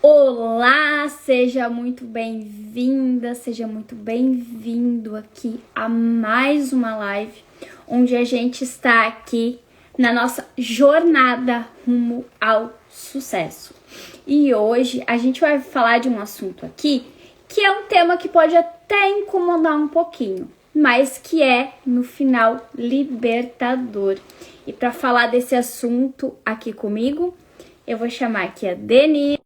Olá, seja muito bem-vinda, seja muito bem-vindo aqui a mais uma live, onde a gente está aqui na nossa jornada rumo ao sucesso. E hoje a gente vai falar de um assunto aqui que é um tema que pode até incomodar um pouquinho, mas que é, no final, libertador. E para falar desse assunto aqui comigo, eu vou chamar aqui a Denise.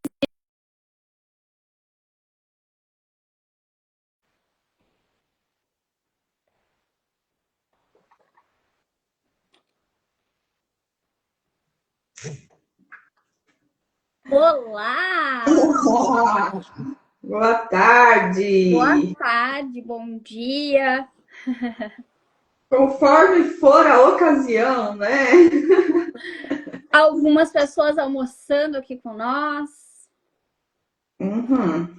Olá! Boa tarde! Boa tarde, bom dia. Conforme for a ocasião, né? Algumas pessoas almoçando aqui com nós.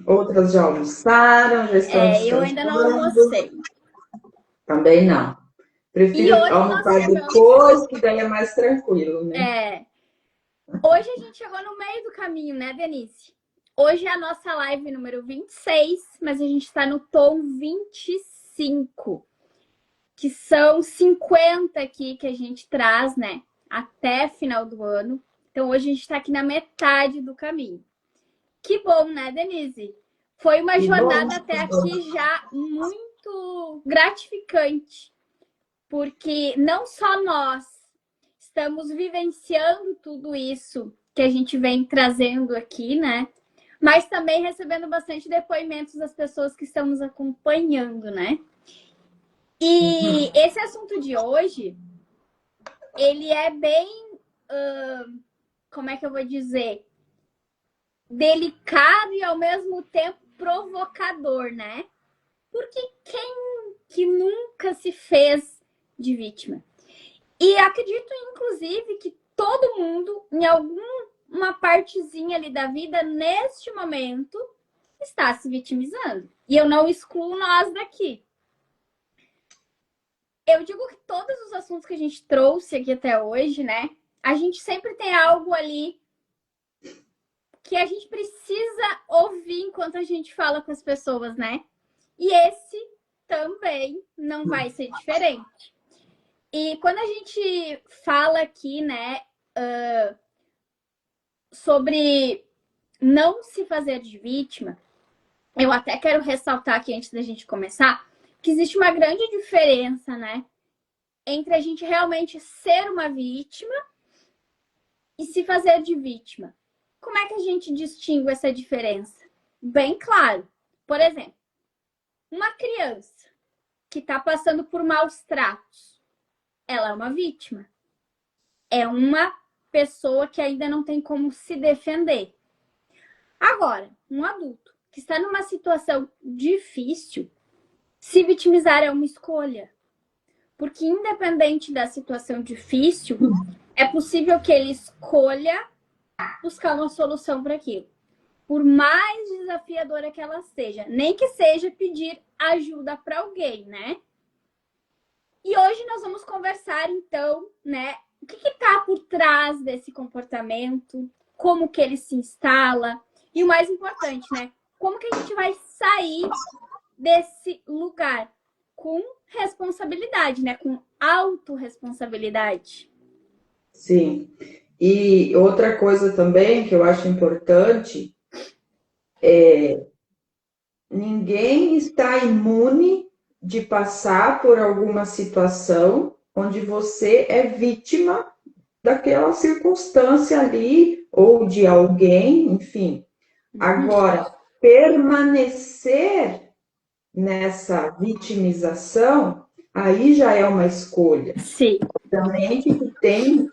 Outras já almoçaram, já estão Eu ainda não descansando. almocei. Também não. E Prefiro hoje nós almoçar chegamos. depois, que daí é mais tranquilo, né? Hoje a gente chegou no meio do caminho, né, Denise? Hoje é a nossa live número 26, mas a gente está no tom 25, que são 50 aqui que a gente traz, né, até final do ano. Então hoje a gente está aqui na metade do caminho. Que bom, né, Denise? Foi uma jornada até aqui já muito gratificante, porque não só nós estamos vivenciando tudo isso que a gente vem trazendo aqui, né? Mas também recebendo bastante depoimentos das pessoas que estão nos acompanhando, né? E esse assunto de hoje, ele é bem, como é que eu vou dizer? Delicado e ao mesmo tempo provocador, né? Porque quem que nunca se fez de vítima? E acredito, inclusive, que todo mundo, em alguma partezinha ali da vida, neste momento, está se vitimizando. E eu não excluo nós daqui. Eu digo que todos os assuntos que a gente trouxe aqui até hoje, né? A gente sempre tem algo ali que a gente precisa ouvir enquanto a gente fala com as pessoas, né? E esse também não vai ser diferente. E quando a gente fala aqui, né, sobre não se fazer de vítima, eu até quero ressaltar aqui antes da gente começar que existe uma grande diferença, né, entre a gente realmente ser uma vítima e se fazer de vítima. Como é que a gente distingue essa diferença? Bem claro. Por exemplo, uma criança que está passando por maus tratos, ela é uma vítima. É uma pessoa que ainda não tem como se defender. Agora, um adulto que está numa situação difícil, se vitimizar é uma escolha. Porque independente da situação difícil, é possível que ele escolha buscar uma solução para aquilo. Por mais desafiadora que ela seja. Nem que seja pedir ajuda para alguém, né? E hoje nós vamos conversar, então, né? O que está por trás desse comportamento? Como que ele se instala? E o mais importante, né? Como que a gente vai sair desse lugar com responsabilidade, né? Com autorresponsabilidade. Sim. E outra coisa também que eu acho importante é ninguém está imune de passar por alguma situação onde você é vítima daquela circunstância ali, ou de alguém, enfim. Agora, permanecer nessa vitimização, aí já é uma escolha. Sim. Também que tem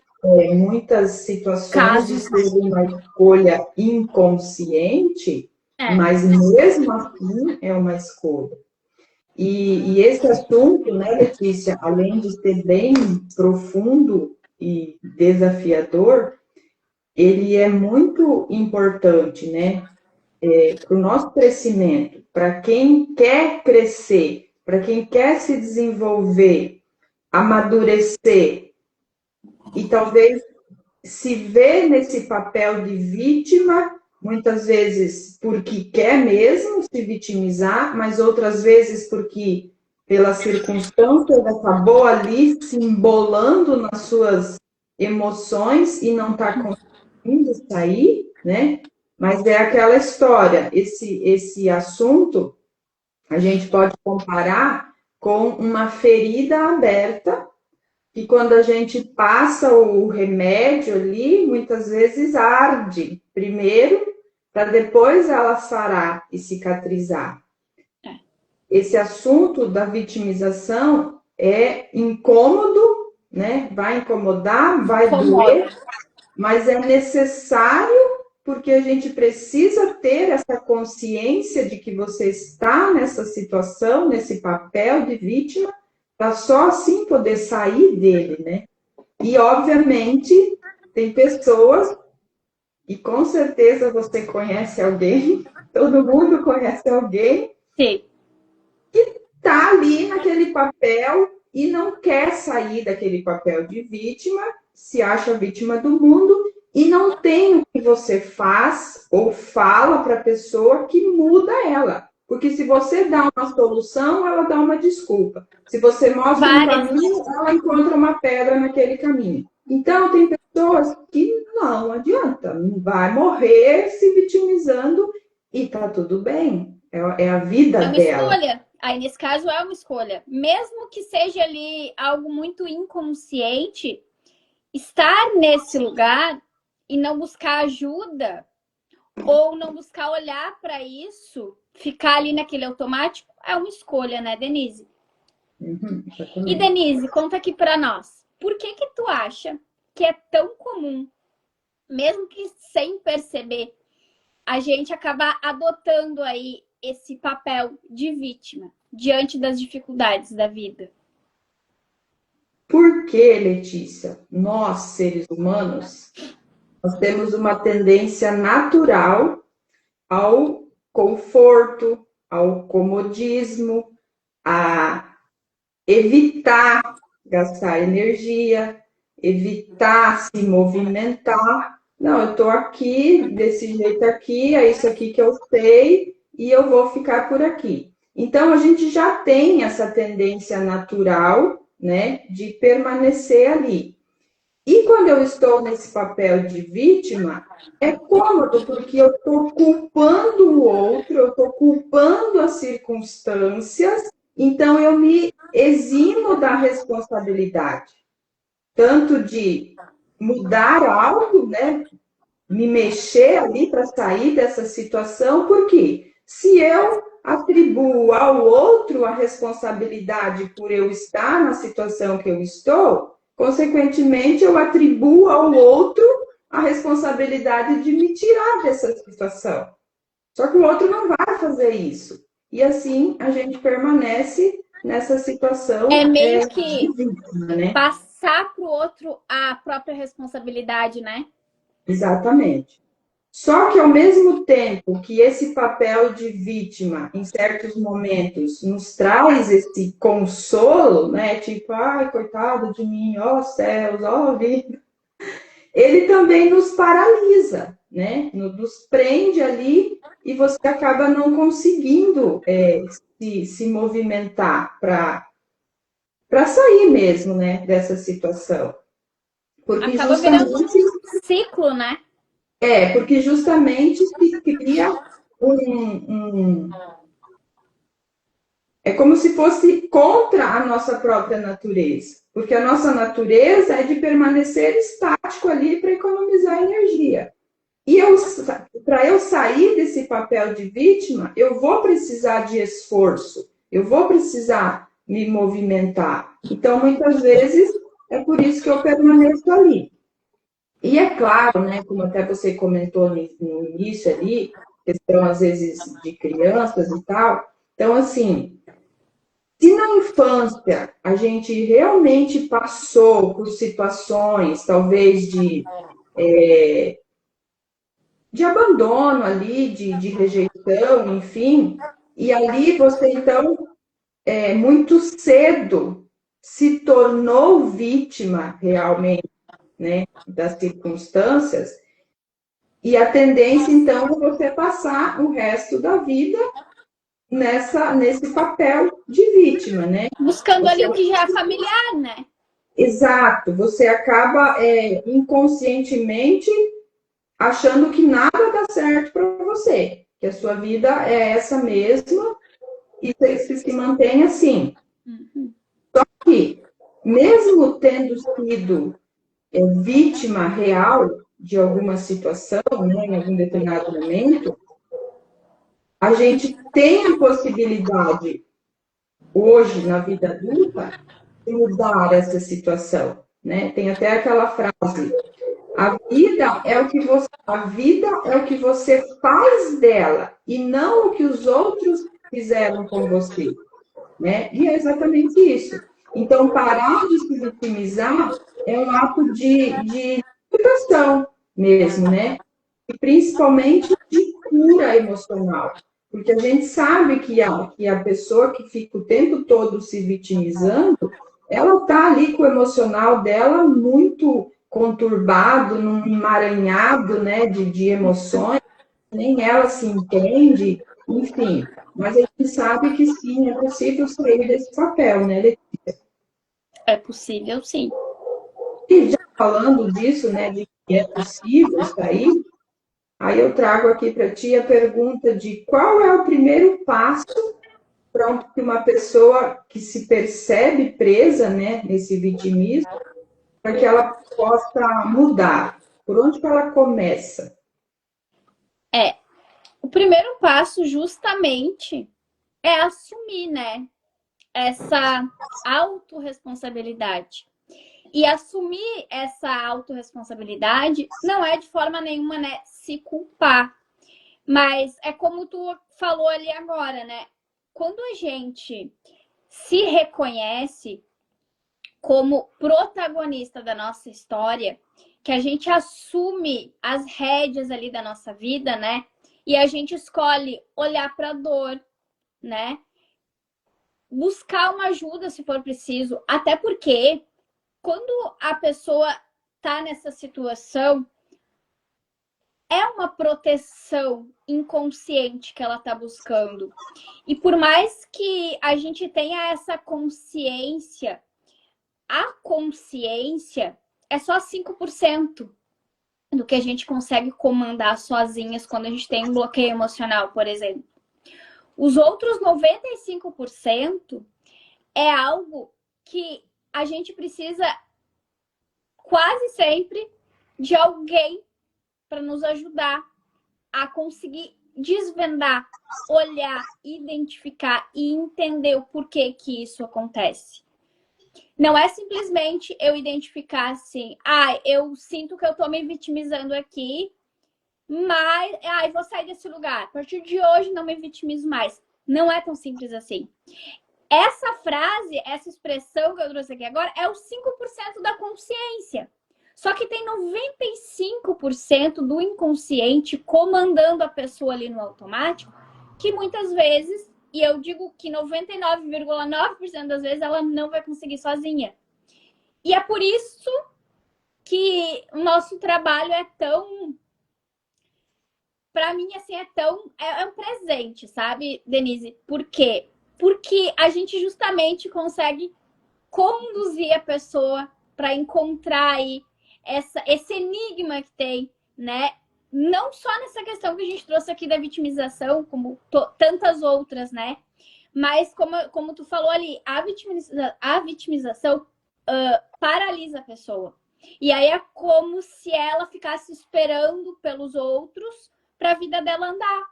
muitas situações de Casos. ser uma escolha inconsciente, mas mesmo assim é uma escolha. E esse assunto, né, Letícia, além de ser bem profundo e desafiador, ele é muito importante, né, para o nosso crescimento, para quem quer crescer, para quem quer se desenvolver, amadurecer e talvez se ver nesse papel de vítima, muitas vezes porque quer mesmo se vitimizar, mas outras vezes porque, pela circunstância, acabou ali se embolando nas suas emoções e não está conseguindo sair, né? Mas é aquela história, esse assunto a gente pode comparar com uma ferida aberta, que quando a gente passa o remédio ali, muitas vezes arde primeiro, para depois ela sarar e cicatrizar. Esse assunto da vitimização é incômodo, né? Vai incomodar, vai doer, mas é necessário porque a gente precisa ter essa consciência de que você está nessa situação, nesse papel de vítima, para só assim poder sair dele, né? E, obviamente, tem pessoas, e com certeza você conhece alguém, todo mundo conhece alguém, Sim. que está ali naquele papel e não quer sair daquele papel de vítima, se acha vítima do mundo e não tem o que você faz ou fala para a pessoa que muda ela. Porque se você dá uma solução, ela dá uma desculpa. Se você mostra um caminho, ela encontra uma pedra naquele caminho. Então, tem pessoas que não adianta, não vai morrer se vitimizando e tá tudo bem. É a vida dela. É uma escolha. Aí, nesse caso, é uma escolha. Mesmo que seja ali algo muito inconsciente, estar nesse lugar e não buscar ajuda ou não buscar olhar para isso, ficar ali naquele automático, é uma escolha, né, Denise? E, Denise, conta aqui para nós. Por que tu acha que é tão comum, mesmo que sem perceber, a gente acabar adotando aí esse papel de vítima diante das dificuldades da vida? Por que, Letícia, nós, seres humanos, nós temos uma tendência natural ao conforto, ao comodismo, a evitar gastar energia, evitar se movimentar. Não, eu estou aqui, desse jeito aqui, é isso aqui que eu sei e eu vou ficar por aqui. Então, a gente já tem essa tendência natural, né, de permanecer ali. E quando eu estou nesse papel de vítima, é cômodo, porque eu estou culpando o outro, eu estou culpando as circunstâncias, então eu me eximo da responsabilidade, tanto de mudar algo, né? Me mexer ali para sair dessa situação, porque se eu atribuo ao outro a responsabilidade por eu estar na situação que eu estou, consequentemente eu atribuo ao outro a responsabilidade de me tirar dessa situação. Só que o outro não vai fazer isso. E assim a gente permanece nessa situação. É meio que vítima, né? Passar para o outro a própria responsabilidade, né? Exatamente. Só que, ao mesmo tempo que esse papel de vítima, em certos momentos, nos traz esse consolo, né? Tipo, ai, coitado de mim, ó céus, ó vida. Ele também nos paralisa, né? Nos prende ali e você acaba não conseguindo se movimentar para sair mesmo, né? Dessa situação. Porque acaba virando um ciclo, né? Porque justamente se cria é como se fosse contra a nossa própria natureza. Porque a nossa natureza é de permanecer estático ali para economizar energia. E para eu sair desse papel de vítima, eu vou precisar de esforço, eu vou precisar me movimentar. Então, muitas vezes, é por isso que eu permaneço ali. E é claro, né, como até você comentou no início ali, questão às vezes de crianças e tal. Então, assim, se na infância a gente realmente passou por situações, talvez de abandono ali, de rejeição, enfim, e ali você, então, muito cedo se tornou vítima realmente, né, das circunstâncias, E a tendência, então, é você passar o resto da vida nesse papel de vítima, né? Buscando Você, ali o que já é familiar, né? exato, você acaba inconscientemente achando que nada dá certo para você, que a sua vida é essa mesma e você se mantém assim. Uhum. Que, mesmo tendo sido vítima real de alguma situação, né, em algum determinado momento, a gente tem a possibilidade, hoje, na vida adulta, de mudar essa situação. Né? Tem até aquela frase: a vida é o que você faz dela e não o que os outros fizeram com você, né? E é exatamente isso. Então, parar de se vitimizar é um ato de libertação mesmo, né? E principalmente de cura emocional. Porque a gente sabe que a pessoa que fica o tempo todo se vitimizando, ela está ali com o emocional dela muito conturbado, num emaranhado, né, de emoções, nem ela se entende, enfim. Mas a gente sabe que sim, é possível sair desse papel, né? É possível, sim. E já falando disso, né, de que é possível sair, aí eu trago aqui para ti a pergunta de qual é o primeiro passo para uma pessoa que se percebe presa, né, nesse vitimismo, para que ela possa mudar. Por onde que ela começa? O primeiro passo, justamente, é assumir, né? Essa autorresponsabilidade. E assumir essa autorresponsabilidade não é de forma nenhuma, né, se culpar. Mas é como tu falou ali agora, né? Quando a gente se reconhece como protagonista da nossa história, que a gente assume as rédeas ali da nossa vida, né? E a gente escolhe olhar para a dor, né? Buscar uma ajuda se for preciso, até porque quando a pessoa tá nessa situação, é uma proteção inconsciente que ela tá buscando. E por mais que a gente tenha essa consciência, a consciência é só 5% do que a gente consegue comandar sozinhas quando a gente tem um bloqueio emocional, por exemplo. Os outros 95% é algo que a gente precisa quase sempre de alguém para nos ajudar a conseguir desvendar, olhar, identificar e entender o porquê que isso acontece. Não é simplesmente eu identificar assim, eu sinto que eu tô me vitimizando aqui, mas vou sair desse lugar. A partir de hoje não me vitimizo mais. Não é tão simples assim. Essa frase, essa expressão que eu trouxe aqui agora é os 5% da consciência. Só que tem 95% do inconsciente comandando a pessoa ali no automático, que muitas vezes, e eu digo que 99,9% das vezes, ela não vai conseguir sozinha. E é por isso que o nosso trabalho é tão... Para mim, assim, é um presente, sabe, Denise? Por quê? Porque a gente justamente consegue conduzir a pessoa para encontrar aí esse enigma que tem, né? Não só nessa questão que a gente trouxe aqui da vitimização, como tantas outras, né? Mas como tu falou ali, a vitimização paralisa a pessoa. E aí é como se ela ficasse esperando pelos outros para a vida dela andar.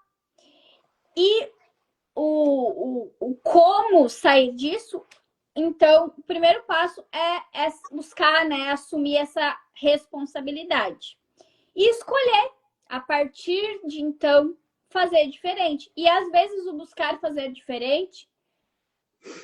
E o como sair disso, então, o primeiro passo é buscar, né, assumir essa responsabilidade. E escolher, a partir de então, fazer diferente. E às vezes o buscar fazer diferente,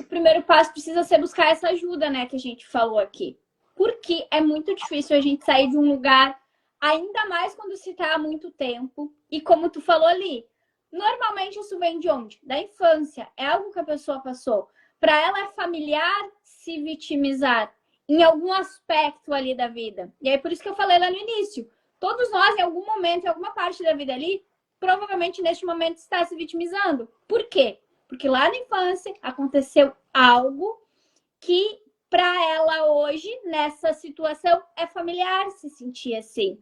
o primeiro passo precisa ser buscar essa ajuda, né, que a gente falou aqui. Porque é muito difícil a gente sair de um lugar, ainda mais quando se está há muito tempo. E como tu falou ali, normalmente isso vem de onde? Da infância. É algo que a pessoa passou. Para ela é familiar se vitimizar em algum aspecto ali da vida. E aí por isso que eu falei lá no início. Todos nós, em algum momento, em alguma parte da vida ali, provavelmente neste momento está se vitimizando. Por quê? Porque lá na infância aconteceu algo que para ela hoje, nessa situação, é familiar se sentir assim,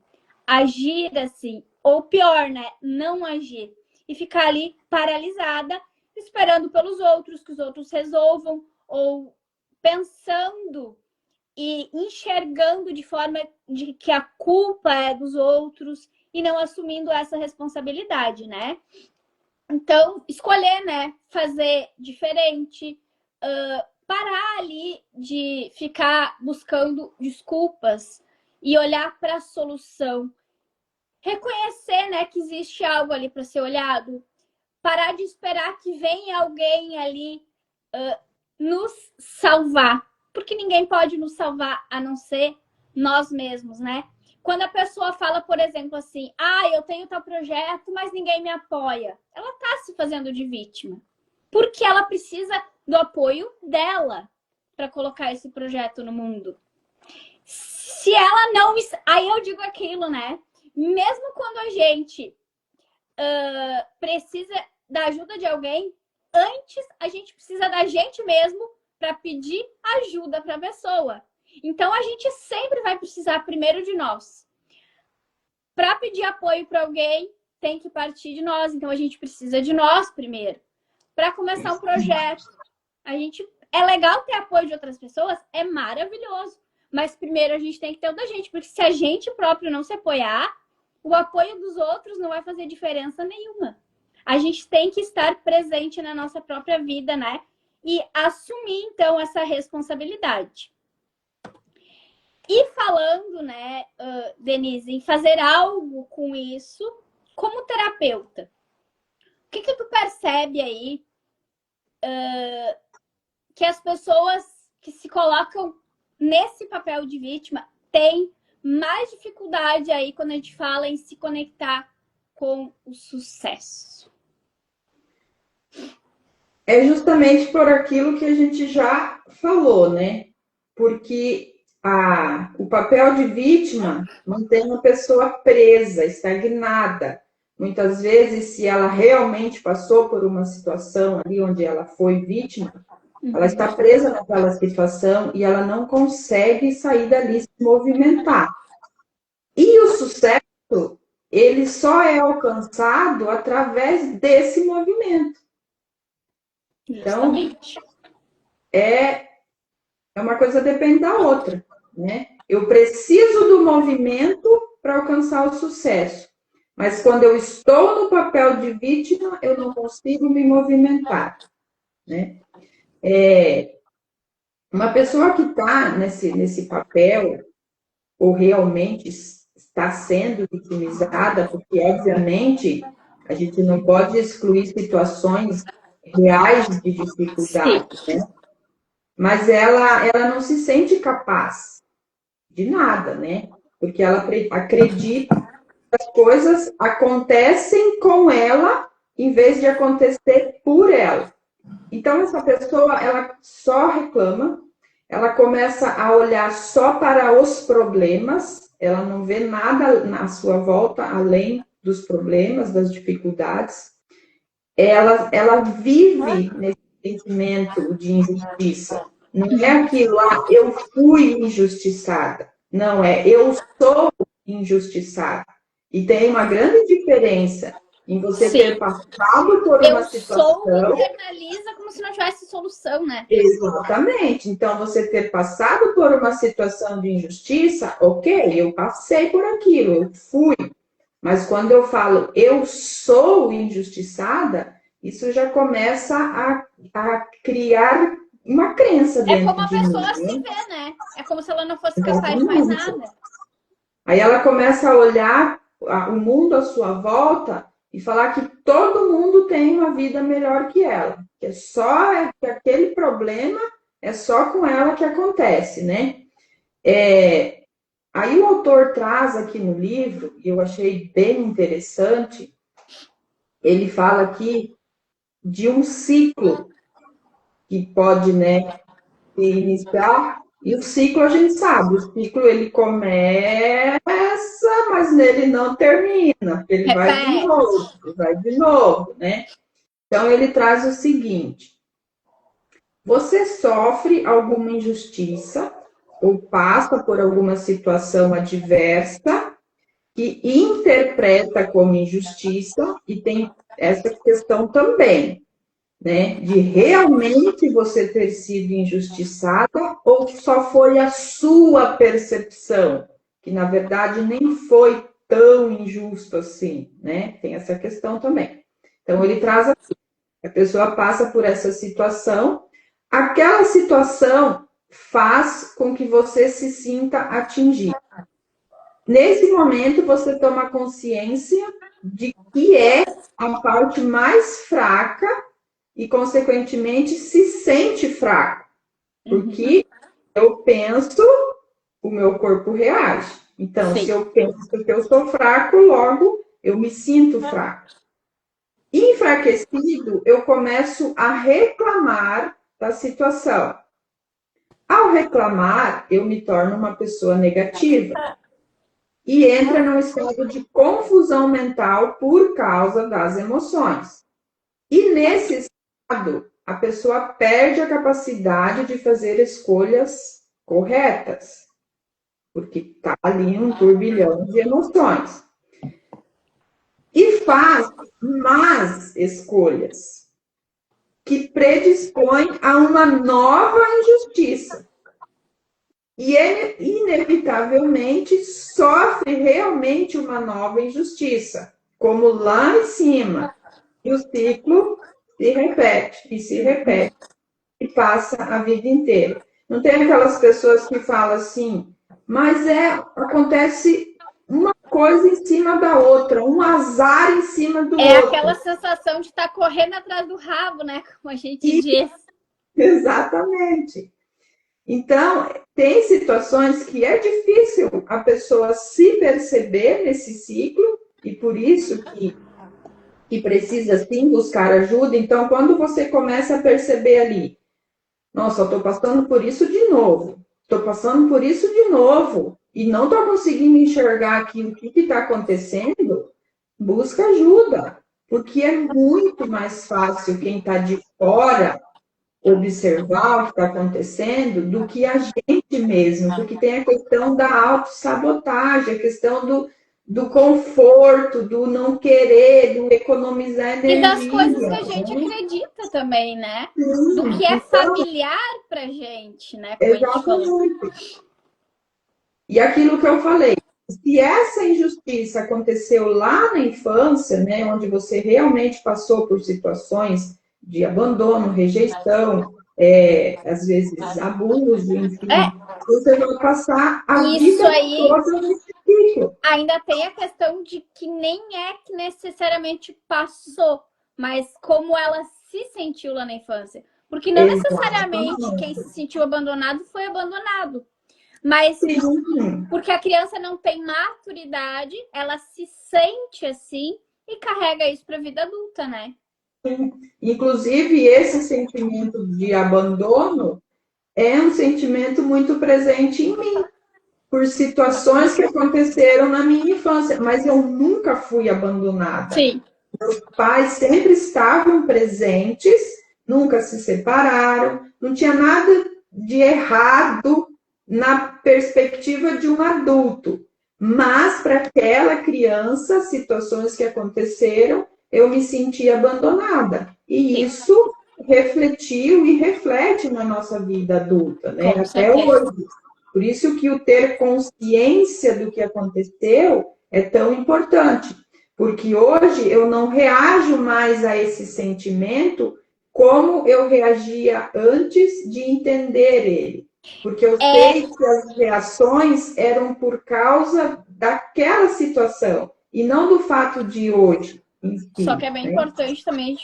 agir assim, ou pior, né, não agir e ficar ali paralisada, esperando pelos outros, que os outros resolvam, ou pensando e enxergando de forma de que a culpa é dos outros e não assumindo essa responsabilidade, né? Então, escolher, né? Fazer diferente, parar ali de ficar buscando desculpas e olhar para a solução. Reconhecer, né, que existe algo ali para ser olhado. Parar de esperar que venha alguém ali nos salvar. Porque ninguém pode nos salvar a não ser nós mesmos, né? Quando a pessoa fala, por exemplo, assim, eu tenho tal projeto, mas ninguém me apoia. Ela tá se fazendo de vítima. Porque ela precisa do apoio dela para colocar esse projeto no mundo. Se ela não... Aí eu digo aquilo, né? Mesmo quando a gente precisa da ajuda de alguém, antes a gente precisa da gente mesmo para pedir ajuda para a pessoa. Então a gente sempre vai precisar primeiro de nós. Para pedir apoio para alguém, tem que partir de nós. Então a gente precisa de nós primeiro. Para começar um projeto, é legal ter apoio de outras pessoas, é maravilhoso. Mas primeiro a gente tem que ter o da gente, porque se a gente próprio não se apoiar, o apoio dos outros não vai fazer diferença nenhuma. A gente tem que estar presente na nossa própria vida, né? E assumir, então, essa responsabilidade. E falando, né, Denise, em fazer algo com isso, como terapeuta, o que tu percebe aí que as pessoas que se colocam nesse papel de vítima têm mais dificuldade aí quando a gente fala em se conectar com o sucesso? É justamente por aquilo que a gente já falou, né? Porque o papel de vítima mantém a pessoa presa, estagnada. Muitas vezes, se ela realmente passou por uma situação ali onde ela foi vítima, ela está presa naquela situação e ela não consegue sair dali, se movimentar. E o sucesso, ele só é alcançado através desse movimento. Então, é uma coisa depende da outra, né? Eu preciso do movimento para alcançar o sucesso. Mas quando eu estou no papel de vítima, eu não consigo me movimentar, né? Uma pessoa que está nesse papel, ou realmente está sendo vitimizada, porque, obviamente, a gente não pode excluir situações reais de dificuldade, né? Mas ela não se sente capaz de nada, né? Porque ela acredita que as coisas acontecem com ela em vez de acontecer por ela. Então, essa pessoa, ela só reclama, ela começa a olhar só para os problemas, ela não vê nada na sua volta além dos problemas, das dificuldades. Ela vive nesse sentimento de injustiça. Não é aquilo, eu fui injustiçada. Não, eu sou injustiçada. E tem uma grande diferença em você ter passado por uma situação... Eu sou internaliza como se não tivesse solução, né? Exatamente. Então, você ter passado por uma situação de injustiça, ok, eu passei por aquilo, eu fui. Mas quando eu falo, eu sou injustiçada, isso já começa a criar uma crença dentro de mim. É como a pessoa se vê, né? É como se ela não fosse capaz de mais nada. Aí ela começa a olhar o mundo à sua volta e falar que todo mundo tem uma vida melhor que ela. Que que aquele problema é só com ela que acontece, né? Aí o autor traz aqui no livro, e eu achei bem interessante, ele fala aqui de um ciclo que pode, né, se iniciar, e o ciclo a gente sabe, o ciclo ele começa mas nele não termina, porque ele vai de novo, né? Então, ele traz o seguinte: você sofre alguma injustiça ou passa por alguma situação adversa que interpreta como injustiça, e tem essa questão também, né? De realmente você ter sido injustiçada ou só foi a sua percepção, que na verdade nem foi tão injusto assim, né? Tem essa questão também. Então, ele traz aqui, a pessoa passa por essa situação, aquela situação faz com que você se sinta atingido. Nesse momento, você toma consciência de que é a parte mais fraca e, consequentemente, se sente fraco. Porque eu penso, o meu corpo reage. Então, se eu penso que eu sou fraco, logo eu me sinto fraco. Enfraquecido, eu começo a reclamar da situação. Ao reclamar, eu me torno uma pessoa negativa e entra num estado de confusão mental por causa das emoções. E nesse estado, a pessoa perde a capacidade de fazer escolhas corretas, porque está ali um turbilhão de emoções. E faz más escolhas, que predispõem a uma nova injustiça. E ele, inevitavelmente, sofre realmente uma nova injustiça, como lá em cima. E o ciclo se repete, e passa a vida inteira. Não tem aquelas pessoas que falam assim, mas acontece uma coisa em cima da outra, um azar em cima do outro. É aquela sensação de estar correndo atrás do rabo, né? Como a gente diz. Exatamente. Então, tem situações que é difícil a pessoa se perceber nesse ciclo, e por isso que precisa sim buscar ajuda. Então, quando você começa a perceber ali, nossa, eu estou passando por isso de novo, estou passando por isso de novo, e não estou conseguindo enxergar aqui o que está acontecendo, busca ajuda, porque é muito mais fácil quem está de fora observar o que está acontecendo do que a gente mesmo, porque tem a questão da autossabotagem, a questão do conforto, do não querer, do economizar energia. E das coisas que a gente acredita também, né? Do que é familiar pra gente, né? Como exatamente. E aquilo que eu falei, se essa injustiça aconteceu lá na infância, né, onde você realmente passou por situações de abandono, rejeição, às vezes abuso, enfim, você vai passar a vida toda nesse ciclo. Ainda tem a questão de que nem é que necessariamente passou, mas como ela se sentiu lá na infância. Porque não necessariamente quem se sentiu abandonado foi abandonado. Mas porque a criança não tem maturidade, ela se sente assim e carrega isso para a vida adulta, né? Inclusive, esse sentimento de abandono é um sentimento muito presente em mim, por situações que aconteceram na minha infância, mas eu nunca fui abandonada. Sim. Meus pais sempre estavam presentes, nunca se separaram, não tinha nada de errado na perspectiva de um adulto. Mas para aquela criança, situações que aconteceram, eu me senti abandonada. E isso refletiu e reflete na nossa vida adulta, né? Até hoje. Por isso que o ter consciência do que aconteceu é tão importante. Porque hoje eu não reajo mais a esse sentimento como eu reagia antes de entender ele. Porque eu sei que as reações eram por causa daquela situação e não do fato de hoje. Si, só que é bem importante também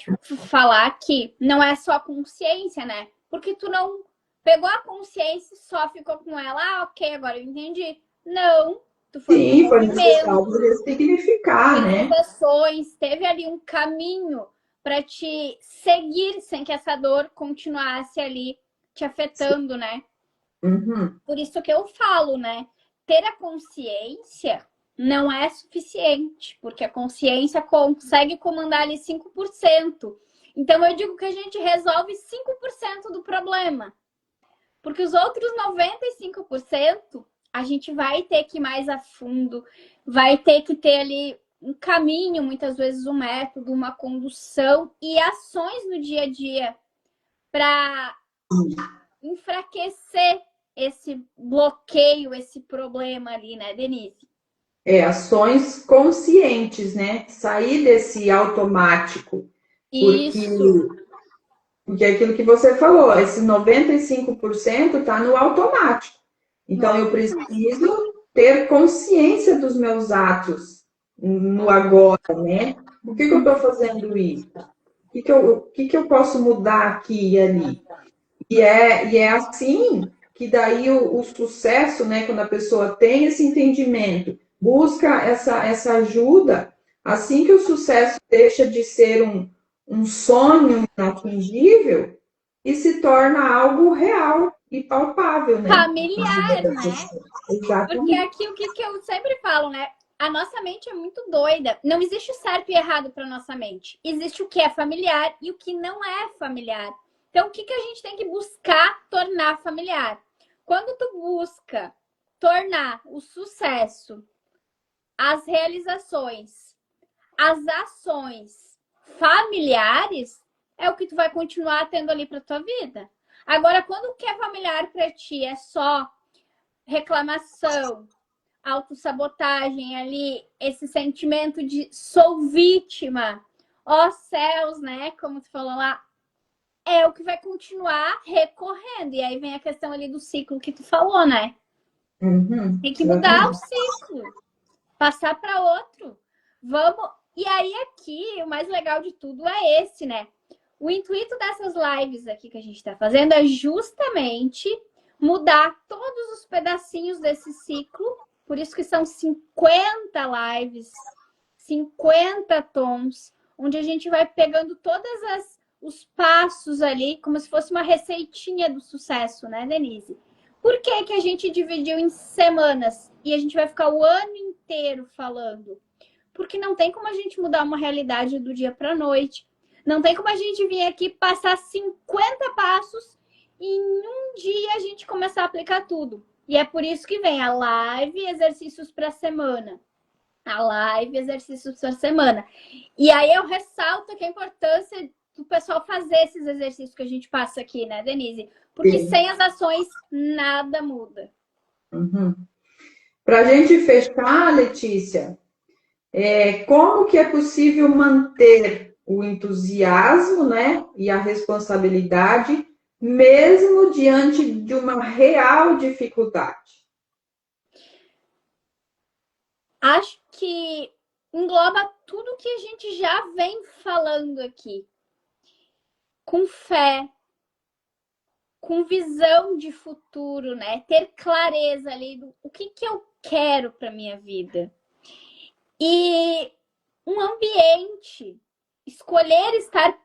falar que não é só consciência, né? Porque tu não pegou a consciência e só ficou com ela, ok, agora eu entendi. Não, tu foi sim, foi necessário ressignificar, né? Sessões, teve ali um caminho para te seguir sem que essa dor continuasse ali te afetando, né? Uhum. Por isso que eu falo, né? Ter a consciência não é suficiente, porque a consciência consegue comandar ali 5%. Então, eu digo que a gente resolve 5% do problema. Porque os outros 95%, a gente vai ter que ir mais a fundo, vai ter que ter ali um caminho, muitas vezes um método, uma condução e ações no dia a dia para enfraquecer esse bloqueio, esse problema ali, né, Denise? Ações conscientes, né? Sair desse automático. Isso. Porque é aquilo que você falou, esse 95% está no automático. Então, eu preciso ter consciência dos meus atos no agora, né? Por que eu estou fazendo isso? O que eu posso mudar aqui e ali? E é assim que daí o sucesso, né? Quando a pessoa tem esse entendimento, busca essa ajuda, assim que o sucesso deixa de ser um sonho inatingível e se torna algo real e palpável, né? Familiar, né? Porque Exatamente. aqui o que eu sempre falo, né? A nossa mente é muito doida. Não existe certo e errado para nossa mente. Existe o que é familiar e o que não é familiar. Então, o que a gente tem que buscar tornar familiar? Quando tu busca tornar o sucesso, as realizações, as ações familiares, é o que tu vai continuar tendo ali para tua vida. Agora, quando o que é familiar para ti é só reclamação, autossabotagem ali, esse sentimento de sou vítima, ó céus, né? Como tu falou lá, é o que vai continuar recorrendo. E aí vem a questão ali do ciclo que tu falou, né? Tem que mudar o Exatamente. ciclo, passar para outro. Vamos. E aí aqui, o mais legal de tudo é esse, né? O intuito dessas lives aqui que a gente está fazendo é justamente mudar todos os pedacinhos desse ciclo. Por isso que são 50 lives, 50 tons, onde a gente vai pegando todos os passos ali, como se fosse uma receitinha do sucesso, né, Denise? Por que a gente dividiu em semanas e a gente vai ficar o ano inteiro falando? Porque não tem como a gente mudar uma realidade do dia para a noite. Não tem como a gente vir aqui passar 50 passos e em um dia a gente começar a aplicar tudo. E é por isso que vem a live exercícios para a semana. A live exercícios para a semana. E aí eu ressalto que a importância do pessoal fazer esses exercícios que a gente passa aqui, né, Denise? Porque Sim. sem as ações, nada muda. Para a gente fechar, Letícia, como que é possível manter o entusiasmo, né, e a responsabilidade, mesmo diante de uma real dificuldade? Acho que engloba tudo que a gente já vem falando aqui. Com fé, com visão de futuro, né? Ter clareza ali do o que eu quero para minha vida. E um ambiente, escolher estar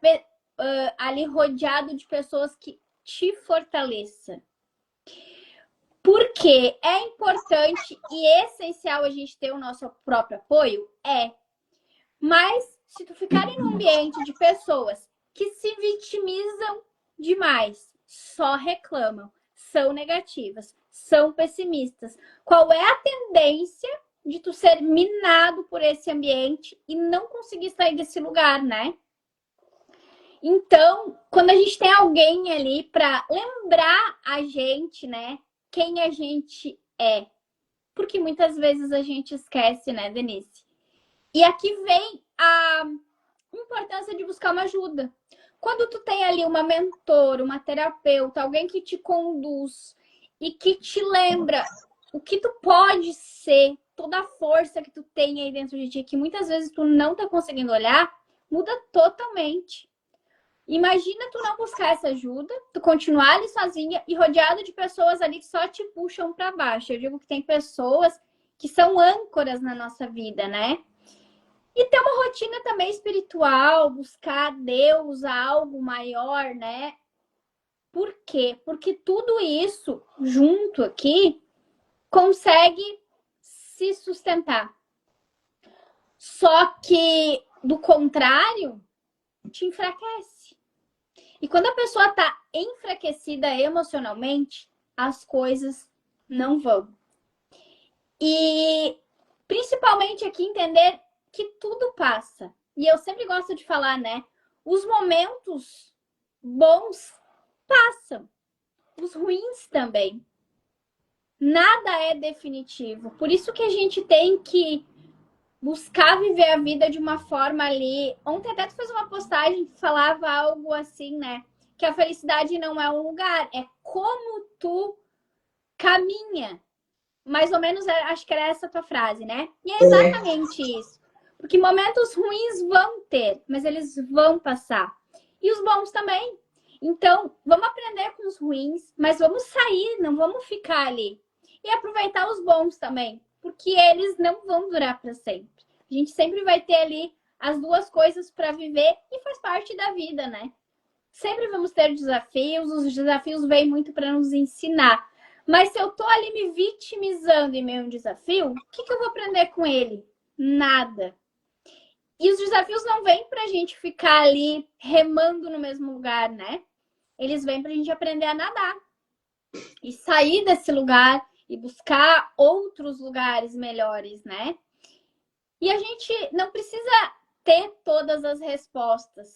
ali rodeado de pessoas que te fortaleçam. Porque é importante e essencial a gente ter o nosso próprio apoio? É. Mas se tu ficar em um ambiente de pessoas que se vitimizam demais, só reclamam, são negativas, são pessimistas, qual é a tendência de tu ser minado por esse ambiente e não conseguir sair desse lugar, né? Então, quando a gente tem alguém ali para lembrar a gente, né, quem a gente é, porque muitas vezes a gente esquece, né, Denise? E aqui vem a importância de buscar uma ajuda. Quando tu tem ali uma mentora, uma terapeuta, alguém que te conduz e que te lembra o que tu pode ser, toda a força que tu tem aí dentro de ti, que muitas vezes tu não tá conseguindo olhar, muda totalmente. Imagina tu não buscar essa ajuda, tu continuar ali sozinha e rodeado de pessoas ali que só te puxam para baixo. Eu digo que tem pessoas que são âncoras na nossa vida, né? E ter uma rotina também espiritual, buscar Deus, algo maior, né? Por quê? Porque tudo isso junto aqui consegue se sustentar. Só que, do contrário, te enfraquece. E quando a pessoa tá enfraquecida emocionalmente, as coisas não vão. E principalmente aqui entender que tudo passa. E eu sempre gosto de falar, né? Os momentos bons passam, os ruins também. Nada é definitivo. Por isso que a gente tem que buscar viver a vida de uma forma ali. Ontem até tu fez uma postagem que falava algo assim, né? Que a felicidade não é um lugar, é como tu caminha. Mais ou menos, acho que era essa a tua frase, né? E é exatamente isso. Porque momentos ruins vão ter, mas eles vão passar. E os bons também. Então, vamos aprender com os ruins, mas vamos sair, não vamos ficar ali. E aproveitar os bons também, porque eles não vão durar para sempre. A gente sempre vai ter ali as duas coisas para viver e faz parte da vida, né? Sempre vamos ter desafios, os desafios vêm muito para nos ensinar. Mas se eu tô ali me vitimizando em meio a um desafio, o que eu vou aprender com ele? Nada. E os desafios não vêm pra gente ficar ali remando no mesmo lugar, né? Eles vêm pra gente aprender a nadar. E sair desse lugar e buscar outros lugares melhores, né? E a gente não precisa ter todas as respostas,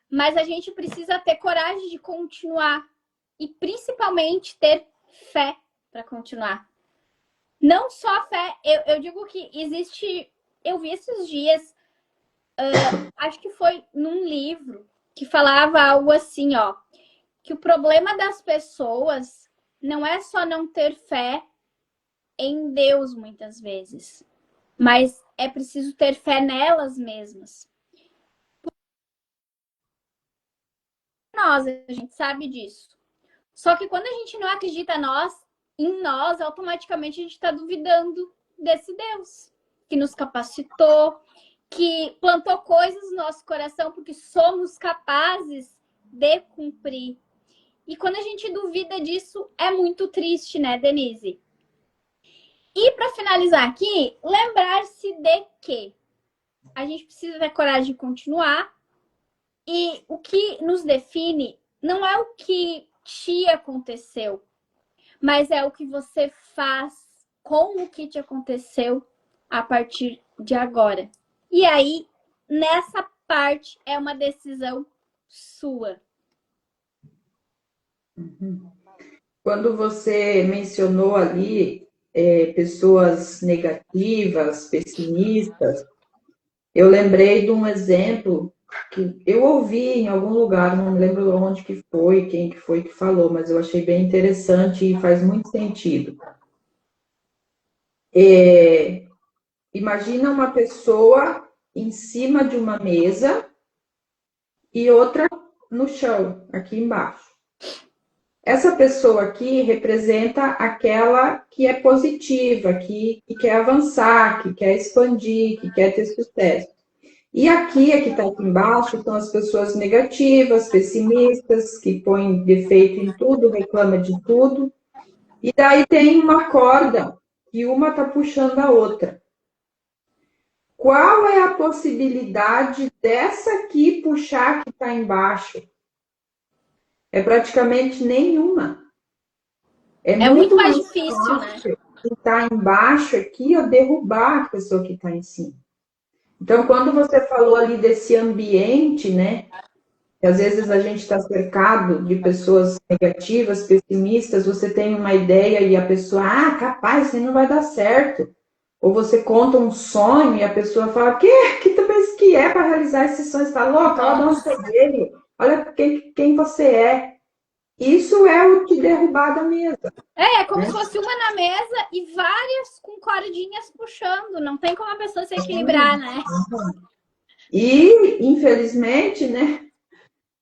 mas a gente precisa ter coragem de continuar e principalmente ter fé para continuar. Não só fé, eu digo que existe. Eu vi esses dias, acho que foi num livro que falava algo assim, ó, que o problema das pessoas não é só não ter fé em Deus muitas vezes, mas é preciso ter fé nelas mesmas. Nós, a gente sabe disso. Só que quando a gente não acredita em nós, automaticamente a gente está duvidando desse Deus que nos capacitou, que plantou coisas no nosso coração porque somos capazes de cumprir. E quando a gente duvida disso, é muito triste, né, Denise? E para finalizar aqui, lembrar-se de que a gente precisa ter coragem de continuar e o que nos define não é o que te aconteceu, mas é o que você faz com o que te aconteceu a partir de agora. E aí, nessa parte, é uma decisão sua. Quando você mencionou ali pessoas negativas, pessimistas, eu lembrei de um exemplo que eu ouvi em algum lugar, não me lembro onde que foi, quem que foi que falou, mas eu achei bem interessante e faz muito sentido. Imagina uma pessoa em cima de uma mesa e outra no chão, aqui embaixo. Essa pessoa aqui representa aquela que é positiva, que quer avançar, que quer expandir, que quer ter sucesso. E aqui, a que está aqui embaixo, são as pessoas negativas, pessimistas, que põem defeito em tudo, reclama de tudo. E daí tem uma corda que uma está puxando a outra. Qual é a possibilidade dessa aqui puxar a que está embaixo? É praticamente nenhuma. É muito mais difícil, né? Que está embaixo aqui, eu derrubar a pessoa que está em cima. Então, quando você falou ali desse ambiente, né? Que às vezes a gente está cercado de pessoas negativas, pessimistas, você tem uma ideia e a pessoa, capaz, isso não vai dar certo. Ou você conta um sonho e a pessoa fala, que tu pensa que é para realizar esse sonho? Você está louca, olha onde você veio, olha quem você é. Isso é o te derrubar da mesa. É como se fosse uma na mesa e várias com cordinhas puxando. Não tem como a pessoa se equilibrar, né? E, infelizmente, né?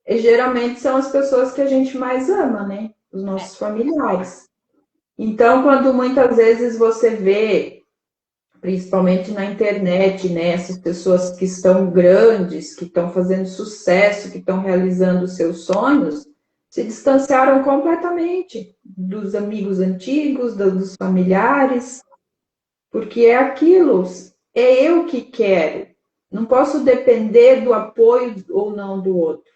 Geralmente são as pessoas que a gente mais ama, né? Os nossos familiares. Então, quando muitas vezes você vê, principalmente na internet, né? Essas pessoas que estão grandes, que estão fazendo sucesso, que estão realizando seus sonhos, se distanciaram completamente dos amigos antigos, dos familiares, porque é aquilo. é eu que quero. Não posso depender do apoio ou não do outro.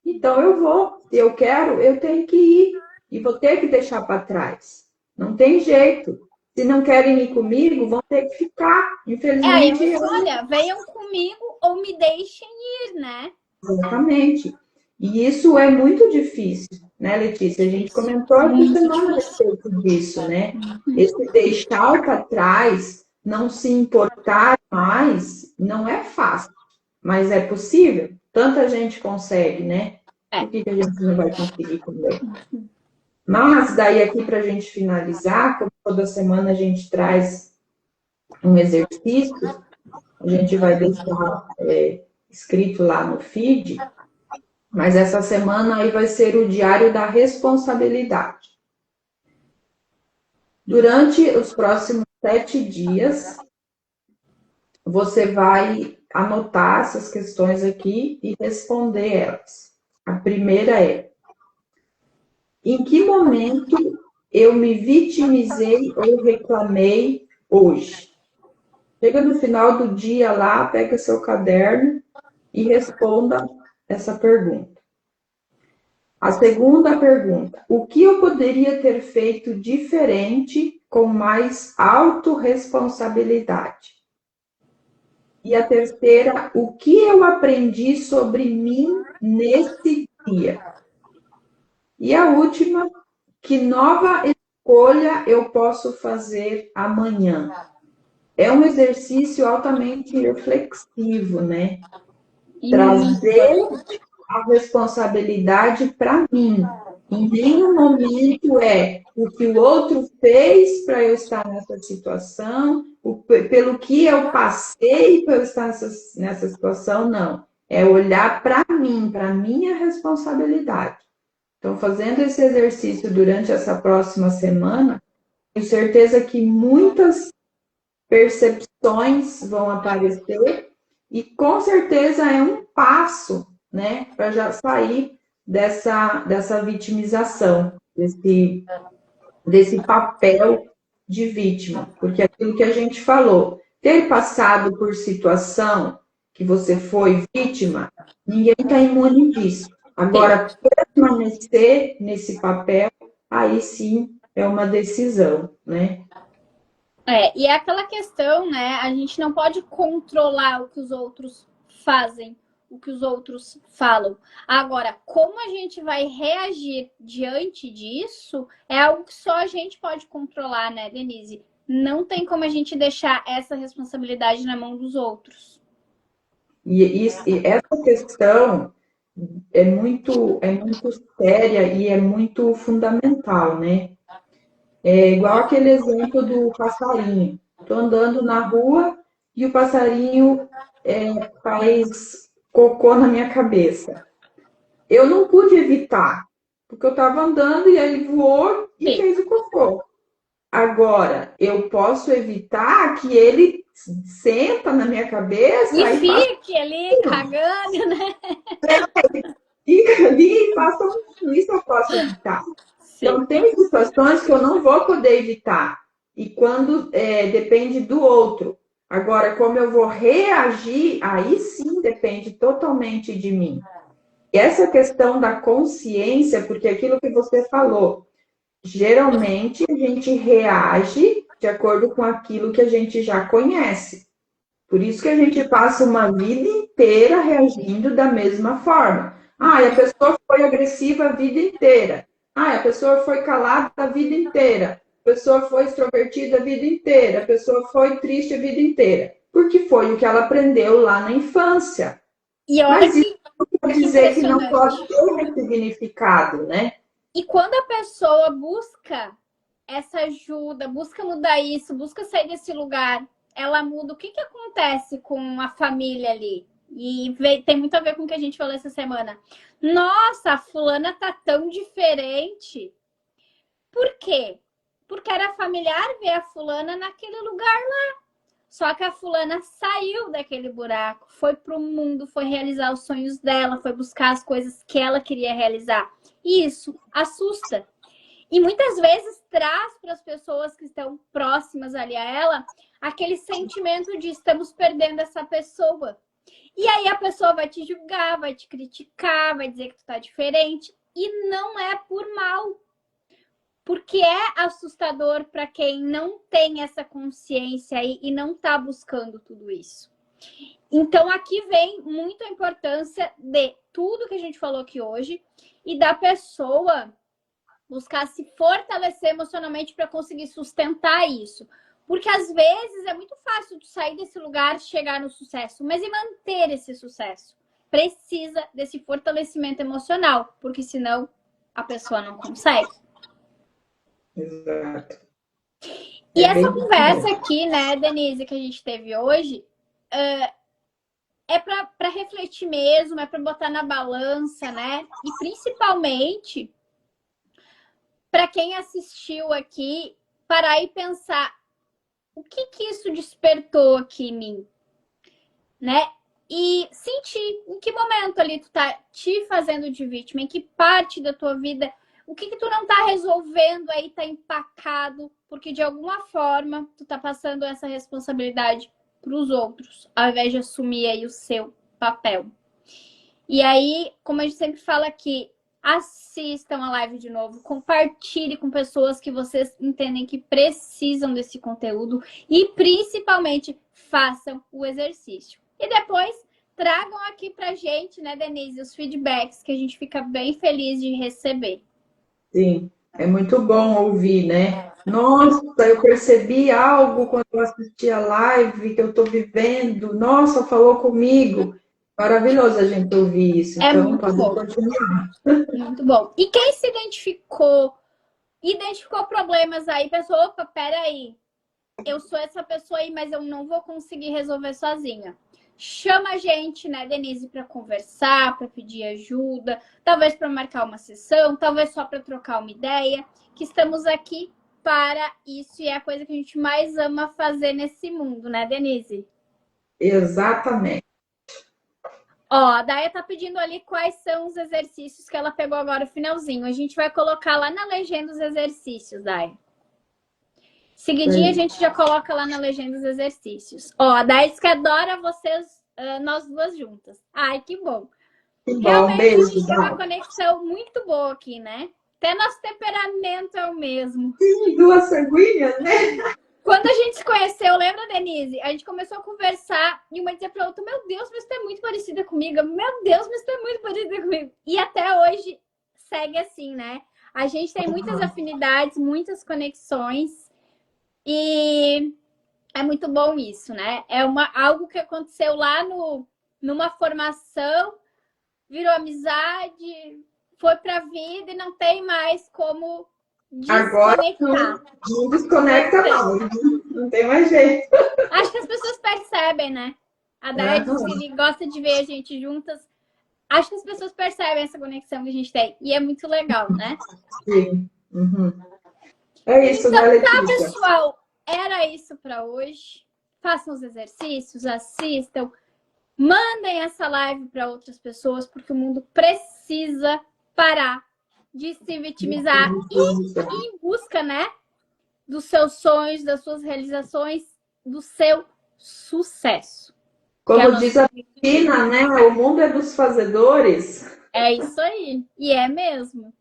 Então eu vou, se eu quero, eu tenho que ir. E vou ter que deixar para trás. Não tem jeito. Se não querem ir comigo, vão ter que ficar. Aí Infelizmente, você, olha, venham comigo ou me deixem ir, né? exatamente. E isso é muito difícil, né, Letícia? A gente comentou essa Muito semana a difícil. respeito disso, né? Esse deixar para trás, não se importar mais, não é fácil, mas é possível. Tanta gente consegue, né? É. Por que a gente não vai conseguir também? Mas daí aqui para a gente finalizar, como toda semana a gente traz um exercício, a gente vai deixar escrito lá no feed, mas essa semana aí vai ser o diário da responsabilidade. Durante os próximos 7 dias, você vai anotar essas questões aqui e responder elas. A primeira é: em que momento eu me vitimizei ou reclamei hoje? Chega no final do dia lá, pega seu caderno e responda essa pergunta. A segunda pergunta: o que eu poderia ter feito diferente com mais autorresponsabilidade? E a terceira: o que eu aprendi sobre mim nesse dia? E a última: que nova escolha eu posso fazer amanhã? É um exercício altamente reflexivo, né? E muito Trazer a responsabilidade para mim. Em nenhum momento é o que o outro fez para eu estar nessa situação, pelo que eu passei para eu estar nessa situação, não. É olhar para mim, para a minha responsabilidade. Então, fazendo esse exercício durante essa próxima semana, tenho certeza que muitas percepções vão aparecer e com certeza é um passo, né, para já sair dessa vitimização, desse papel de vítima, porque aquilo que a gente falou, ter passado por situação que você foi vítima, ninguém está imune disso. Agora, permanecer nesse papel, aí sim é uma decisão, né? E é aquela questão, né? A gente não pode controlar o que os outros fazem, o que os outros falam. Agora, como a gente vai reagir diante disso é algo que só a gente pode controlar, né, Denise? Não tem como a gente deixar essa responsabilidade na mão dos outros. E essa questão é muito séria e é muito fundamental, né? É igual aquele exemplo do passarinho. Estou andando na rua e o passarinho faz cocô na minha cabeça. Eu não pude evitar, porque eu estava andando e ele voou e Sim. fez o cocô. Agora, eu posso evitar que ele senta na minha cabeça E e faça fique ali cagando, né? fica ali e faça isso eu posso evitar. Sim. Então, tem situações que eu não vou poder evitar. E quando depende do outro. Agora, como eu vou reagir, aí sim depende totalmente de mim. E essa questão da consciência, porque aquilo que você falou, geralmente a gente reage de acordo com aquilo que a gente já conhece. Por isso que a gente passa uma vida inteira reagindo da mesma forma. Ah, e a pessoa foi agressiva a vida inteira. Ah, a pessoa foi calada a vida inteira. A pessoa foi extrovertida a vida inteira. A pessoa foi triste a vida inteira. Porque foi o que ela aprendeu lá na infância. E olha Mas isso que não quer dizer que não pode impressionante. ter um ressignificado, né? E quando a pessoa busca essa ajuda, busca mudar isso, busca sair desse lugar, ela muda. O que que acontece com a família ali? E tem muito a ver com o que a gente falou essa semana. Nossa, a fulana tá tão diferente. Por quê? Porque era familiar ver a fulana naquele lugar lá. Só que a fulana saiu daquele buraco, foi pro mundo, foi realizar os sonhos dela, foi buscar as coisas que ela queria realizar. E isso assusta. E muitas vezes traz para as pessoas que estão próximas ali a ela aquele sentimento de estamos perdendo essa pessoa. E aí a pessoa vai te julgar, vai te criticar, vai dizer que tu tá diferente. E não é por mal. Porque é assustador para quem não tem essa consciência aí e não tá buscando tudo isso. Então aqui vem muito a importância de tudo que a gente falou aqui hoje e da pessoa buscar se fortalecer emocionalmente para conseguir sustentar isso. Porque às vezes é muito fácil de sair desse lugar, chegar no sucesso, mas e manter esse sucesso? Precisa desse fortalecimento emocional, porque senão a pessoa não consegue. Exato. E essa conversa aqui, né, Denise, que a gente teve hoje, é para refletir mesmo, é para botar na balança, né? E principalmente para quem assistiu aqui, parar e pensar o que isso despertou aqui em mim, né? E sentir em que momento ali tu tá te fazendo de vítima, em que parte da tua vida, o que tu não tá resolvendo aí, tá empacado, porque de alguma forma tu tá passando essa responsabilidade pros outros, ao invés de assumir aí o seu papel. E aí, como a gente sempre fala aqui, assistam a live de novo, compartilhe com pessoas que vocês entendem que precisam desse conteúdo e principalmente façam o exercício. E depois tragam aqui pra gente, né, Denise, os feedbacks que a gente fica bem feliz de receber. Sim, é muito bom ouvir, né? Nossa, eu percebi algo quando eu assisti a live que eu estou vivendo. Nossa, falou comigo. Maravilhoso a gente ouvir isso. É Então, muito pode bom. continuar. Muito bom. E quem se identificou problemas aí, pensou, opa, peraí, eu sou essa pessoa aí, mas eu não vou conseguir resolver sozinha. Chama a gente, né, Denise, para conversar, para pedir ajuda, talvez para marcar uma sessão, talvez só para trocar uma ideia, que estamos aqui para isso e é a coisa que a gente mais ama fazer nesse mundo, né, Denise? Exatamente. Ó, a Daya tá pedindo ali quais são os exercícios que ela pegou agora no finalzinho. A gente vai colocar lá na legenda os exercícios, Daya. Seguidinho a gente já coloca lá na legenda os exercícios. Ó, a Daya diz que adora vocês, nós duas juntas. Ai, que bom. Realmente Beijo, a gente tem uma conexão muito boa aqui, né? Até nosso temperamento é o mesmo. Sim, duas sanguíneas, né? Quando a gente se conheceu, lembra, Denise? A gente começou a conversar e uma dizia pra outra, meu Deus, mas tu é muito parecida comigo. Meu Deus, mas tu é muito parecida comigo. E até hoje segue assim, né? A gente tem muitas afinidades, muitas conexões e é muito bom isso, né? É algo que aconteceu lá numa formação, virou amizade, foi pra vida e não tem mais como agora não desconecta mais, não tem mais jeito. Acho que as pessoas percebem, né? A Daya disse que gosta de ver a gente juntas. Acho que as pessoas percebem essa conexão que a gente tem. E é muito legal, né? Sim. Uhum. É isso, então, né, Letícia? Tá, pessoal. Era isso para hoje. Façam os exercícios, assistam. Mandem essa live para outras pessoas, porque o mundo precisa parar de se vitimizar e ir em busca, né? Dos seus sonhos, das suas realizações, do seu sucesso. Como diz a Cristina, né? O mundo é dos fazedores. É isso aí. E é mesmo.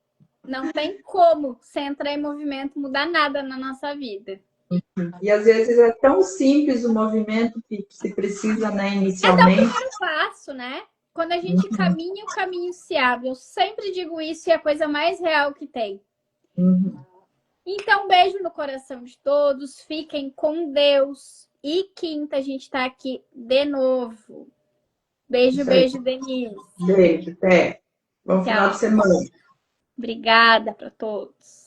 Não tem como, sem entrar em movimento, mudar nada na nossa vida. E às vezes é tão simples o movimento que se precisa, né, inicialmente. É o primeiro passo, né? Quando a gente caminha, o caminho se abre. Eu sempre digo isso e é a coisa mais real que tem. Então, beijo no coração de todos. Fiquem com Deus. E quinta a gente tá aqui de novo. Beijo, beijo, Denise. Beijo, até. Bom final de semana. Obrigada para todos.